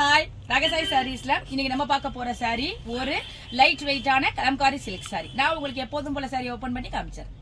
Hi ரகசாய் சாரீஸ்ல இன்னைக்கு நம்ம பார்க்க போற சாரி ஒரு லைட் வெயிட்டான கலம்காரி சில்க் சாரி. நான் உங்களுக்கு எப்போதும் போல சாரி ஓபன் பண்ணி காமிச்சேன்.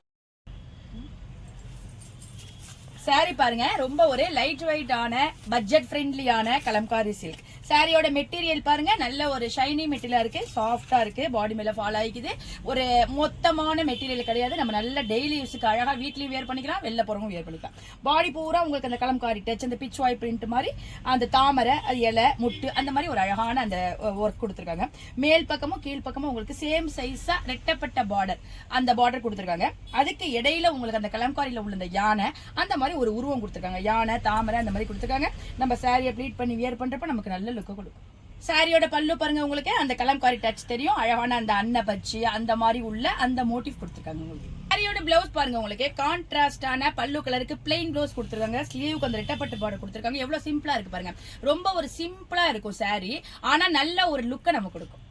சாரி பாருங்க, ரொம்ப ஒரு லைட் வெயிட்டான பட்ஜெட் ஃப்ரெண்ட்லியான கலம்காரி சில்க். சாரியோட மெட்டீரியல் பாருங்க, நல்ல ஒரு ஷைனி மெட்டீரியல் இருக்கு, சாஃப்டா இருக்கு, பாடி மேல ஃபால் ஆகிக்குது. ஒரு மொத்தமான மெட்டீரியல் கிடையாது. நம்ம நல்ல டெய்லி யூஸுக்கு அழகா வீட்லயும் வேர் பண்ணிக்கலாம், வெளில போறவங்க வேர் பண்ணிக்கலாம். பாடி பூரா உங்களுக்கு அந்த கலம்காரி டச், அந்த பிச் வாய் பிரிண்ட் மாதிரி அந்த தாமரை, அது இலை, முட்டு, அந்த மாதிரி ஒரு அழகான அந்த ஒர்க் கொடுத்துருக்காங்க. மேல் பக்கமும் கீழ் பக்கமும் உங்களுக்கு சேம் சைஸா ரெட்டப்பட்ட பார்டர், அந்த பார்டர் கொடுத்துருக்காங்க. அதுக்கு இடையில உங்களுக்கு அந்த கலம்காரியில உள்ள அந்த யானை, அந்த மாதிரி ஒரு உருவம் கொடுத்துருக்காங்க. யானை, தாமரை, அந்த மாதிரி கொடுத்துருக்காங்க. நம்ம சாரியை ப்ளீட் பண்ணி வியர் பண்றப்ப நமக்கு நல்ல லுக்கு கொடுக்கும். சாரியோட பல்லு பாருங்க, உங்களுக்கு அந்த கலம்காரி டச் தெரியும். அழகான அந்த அன்ன பச்சி அந்த மாதிரி உள்ள அந்த மோட்டிவ் கொடுத்துருக்காங்க. உங்களுக்கு சாரியோட பிளவுஸ் பாருங்க, உங்களுக்கு கான்ட்ராஸ்டான பல்லு கலருக்கு பிளைன் பிளவுஸ் கொடுத்துருக்காங்க. ஸ்லீவுக்கு அந்த ரெட்டப்பட்ட பார்டர் கொடுத்துருக்காங்க. எவ்வளவு சிம்பிளா இருக்கு பாருங்க. ரொம்ப ஒரு சிம்பிளா இருக்கும் சாரி, ஆனா நல்ல ஒரு லுக்கை நமக்கு கொடுக்கும்.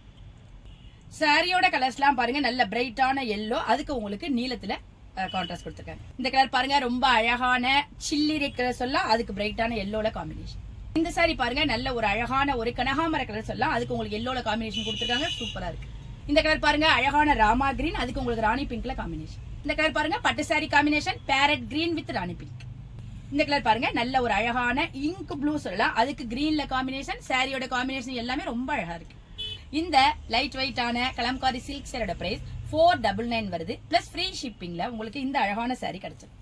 சாரியோட கலர்ஸ்லாம் பாருங்க, நல்ல பிரைட்டான எல்லோ, அதுக்கு உங்களுக்கு நீலத்துல கான்ட்ராஸ்ட் கொடுத்துருக்காங்க. இந்த கலர் பாருங்க, ரொம்ப அழகான சில்லி ரெட் கலர் சொல்லலாம், அதுக்கு பிரைட்டான எல்லோல காம்பினேஷன். இந்த சாரி பாருங்க, நல்ல ஒரு அழகான ஒரு கனகாமர கலர் சொல்லலாம், அதுக்கு உங்களுக்கு எல்லோல காம்பினேஷன் கொடுத்துருக்காங்க. சூப்பரா இருக்கு. இந்த கலர் பாருங்க, அழகான ராமா கிரீன், அதுக்கு உங்களுக்கு ராணி பிங்க்ல காம்பினேஷன். இந்த கலர் பாருங்க, பட்டு sorry combination, farad green with Rani pink. இந்த கலர் பாருங்க, நல்ல ஒரு அழகான இங்க் ப்ளூ சொல்லலாம், அதுக்கு கிரீன்ல காம்பினேஷன். சாரியோட காம்பினேஷன் எல்லாமே ரொம்ப அழகா இருக்கு. இந்த லைட் வெயிட்டான கலம்காரி சில்க் சாரியோட பிரைஸ் 499 வருது. பிளஸ் ஃப்ரீ ஷிப்பிங்ல உங்களுக்கு இந்த அழகான சாரி கிடைச்சது.